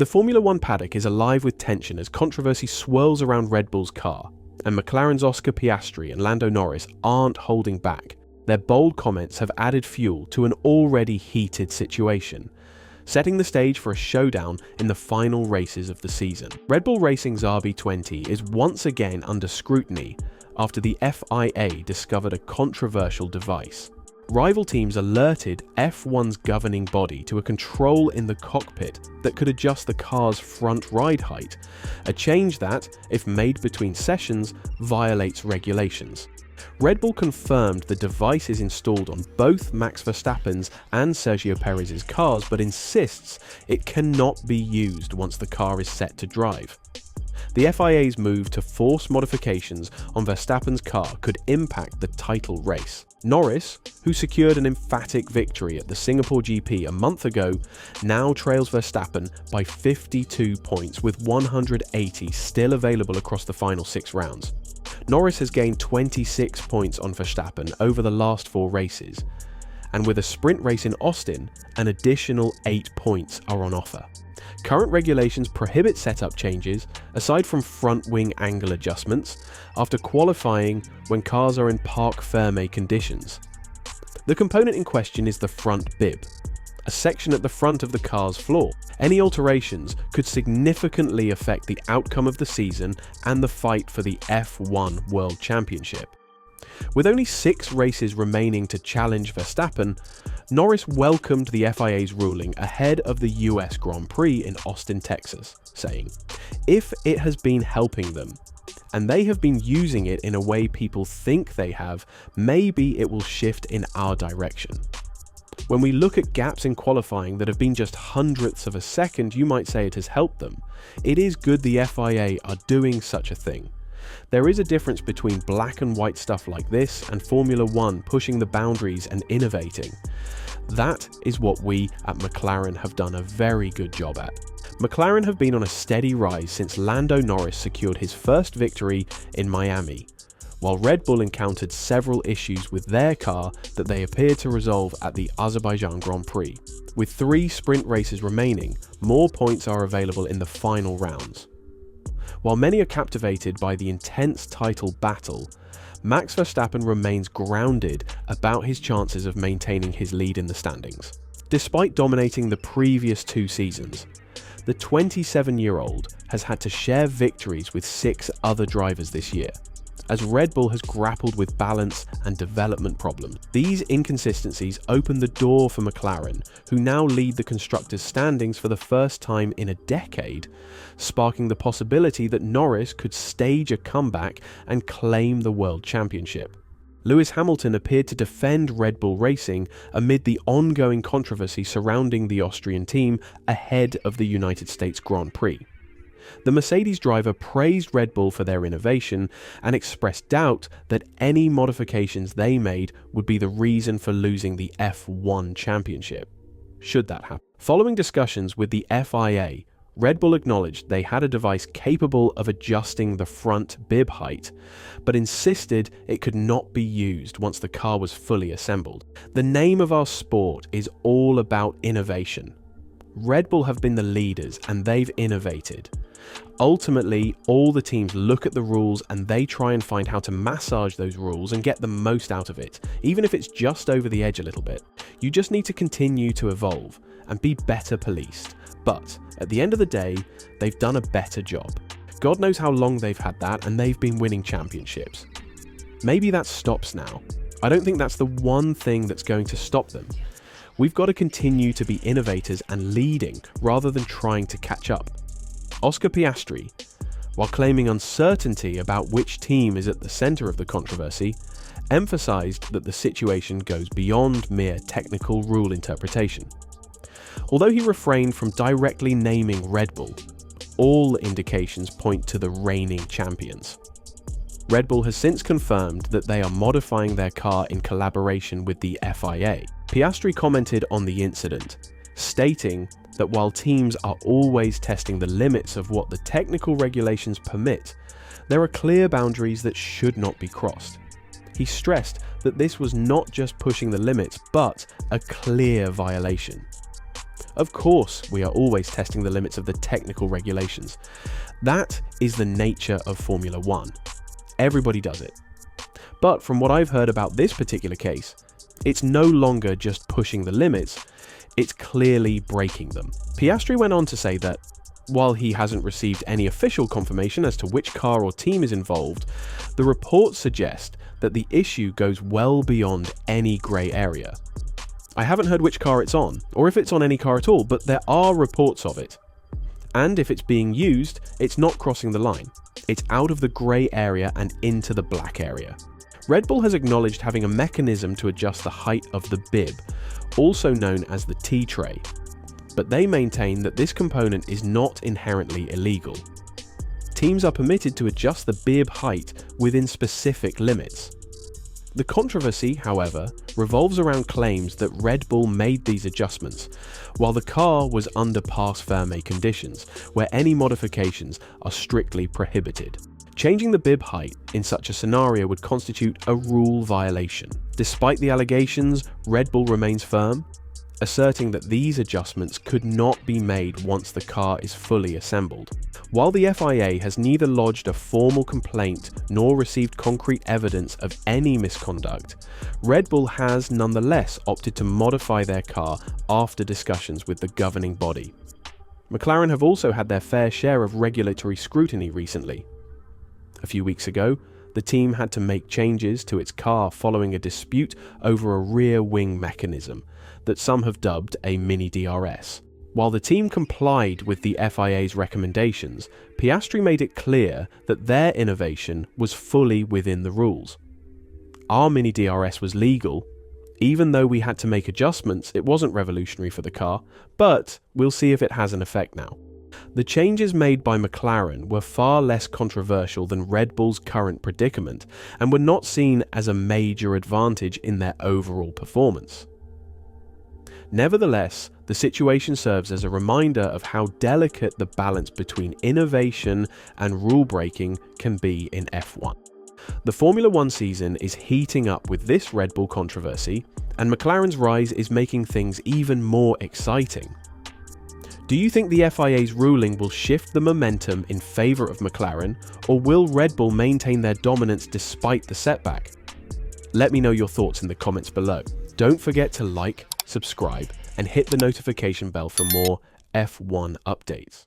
The Formula One paddock is alive with tension as controversy swirls around Red Bull's car, and McLaren's Oscar Piastri and Lando Norris aren't holding back. Their bold comments have added fuel to an already heated situation, setting the stage for a showdown in the final races of the season. Red Bull Racing's RB20 is once again under scrutiny after the FIA discovered a controversial device. Rival teams alerted F1's governing body to a control in the cockpit that could adjust the car's front ride height, a change that, if made between sessions, violates regulations. Red Bull confirmed the device is installed on both Max Verstappen's and Sergio Perez's cars, but insists it cannot be used once the car is set to drive. The FIA's move to force modifications on Verstappen's car could impact the title race. Norris, who secured an emphatic victory at the Singapore GP a month ago, now trails Verstappen by 52 points with 180 still available across the final 6 rounds. Norris has gained 26 points on Verstappen over the last 4 races, and with a sprint race in Austin, an additional 8 points are on offer. Current regulations prohibit setup changes, aside from front wing angle adjustments, after qualifying when cars are in parc ferme conditions. The component in question is the front bib, a section at the front of the car's floor. Any alterations could significantly affect the outcome of the season and the fight for the F1 World Championship. With only 6 races remaining to challenge Verstappen, Norris welcomed the FIA's ruling ahead of the US Grand Prix in Austin, Texas, saying, "If it has been helping them, and they have been using it in a way people think they have, maybe it will shift in our direction." When we look at gaps in qualifying that have been just hundredths of a second, you might say it has helped them. It is good the FIA are doing such a thing. There is a difference between black and white stuff like this and Formula One pushing the boundaries and innovating. That is what we at McLaren have done a very good job at. McLaren have been on a steady rise since Lando Norris secured his first victory in Miami, while Red Bull encountered several issues with their car that they appeared to resolve at the Azerbaijan Grand Prix. With 3 sprint races remaining, more points are available in the final rounds. While many are captivated by the intense title battle, Max Verstappen remains grounded about his chances of maintaining his lead in the standings. Despite dominating the previous 2 seasons, the 27-year-old has had to share victories with 6 other drivers this year, as Red Bull has grappled with balance and development problems. These inconsistencies open the door for McLaren, who now lead the constructors' standings for the first time in a decade, sparking the possibility that Norris could stage a comeback and claim the World Championship. Lewis Hamilton appeared to defend Red Bull Racing amid the ongoing controversy surrounding the Austrian team ahead of the United States Grand Prix. The Mercedes driver praised Red Bull for their innovation and expressed doubt that any modifications they made would be the reason for losing the F1 championship, should that happen. Following discussions with the FIA, Red Bull acknowledged they had a device capable of adjusting the front bib height, but insisted it could not be used once the car was fully assembled. The name of our sport is all about innovation. Red Bull have been the leaders and they've innovated. Ultimately, all the teams look at the rules and they try and find how to massage those rules and get the most out of it, even if it's just over the edge a little bit. You just need to continue to evolve and be better policed. But at the end of the day, they've done a better job. God knows how long they've had that, and they've been winning championships. Maybe that stops now. I don't think that's the one thing that's going to stop them. We've got to continue to be innovators and leading rather than trying to catch up. Oscar Piastri, while claiming uncertainty about which team is at the centre of the controversy, emphasised that the situation goes beyond mere technical rule interpretation. Although he refrained from directly naming Red Bull, all indications point to the reigning champions. Red Bull has since confirmed that they are modifying their car in collaboration with the FIA. Piastri commented on the incident, stating that while teams are always testing the limits of what the technical regulations permit, there are clear boundaries that should not be crossed. He stressed that this was not just pushing the limits, but a clear violation. Of course, we are always testing the limits of the technical regulations. That is the nature of Formula One. Everybody does it. But from what I've heard about this particular case, it's no longer just pushing the limits, it's clearly breaking them. Piastri went on to say that, while he hasn't received any official confirmation as to which car or team is involved, the reports suggest that the issue goes well beyond any grey area. I haven't heard which car it's on, or if it's on any car at all, but there are reports of it. And if it's being used, it's not crossing the line. It's out of the grey area and into the black area. Red Bull has acknowledged having a mechanism to adjust the height of the bib, also known as the T-tray, but they maintain that this component is not inherently illegal. Teams are permitted to adjust the bib height within specific limits. The controversy, however, revolves around claims that Red Bull made these adjustments, while the car was under pass ferme conditions, where any modifications are strictly prohibited. Changing the bib height in such a scenario would constitute a rule violation. Despite the allegations, Red Bull remains firm, asserting that these adjustments could not be made once the car is fully assembled. While the FIA has neither lodged a formal complaint nor received concrete evidence of any misconduct, Red Bull has nonetheless opted to modify their car after discussions with the governing body. McLaren have also had their fair share of regulatory scrutiny recently. A few weeks ago, the team had to make changes to its car following a dispute over a rear wing mechanism that some have dubbed a mini DRS. While the team complied with the FIA's recommendations, Piastri made it clear that their innovation was fully within the rules. Our mini DRS was legal. Even though we had to make adjustments, it wasn't revolutionary for the car, but we'll see if it has an effect now. The changes made by McLaren were far less controversial than Red Bull's current predicament and were not seen as a major advantage in their overall performance. Nevertheless, the situation serves as a reminder of how delicate the balance between innovation and rule breaking can be in F1. The Formula One season is heating up with this Red Bull controversy, and McLaren's rise is making things even more exciting. Do you think the FIA's ruling will shift the momentum in favour of McLaren, or will Red Bull maintain their dominance despite the setback? Let me know your thoughts in the comments below. Don't forget to like, subscribe, and hit the notification bell for more F1 updates.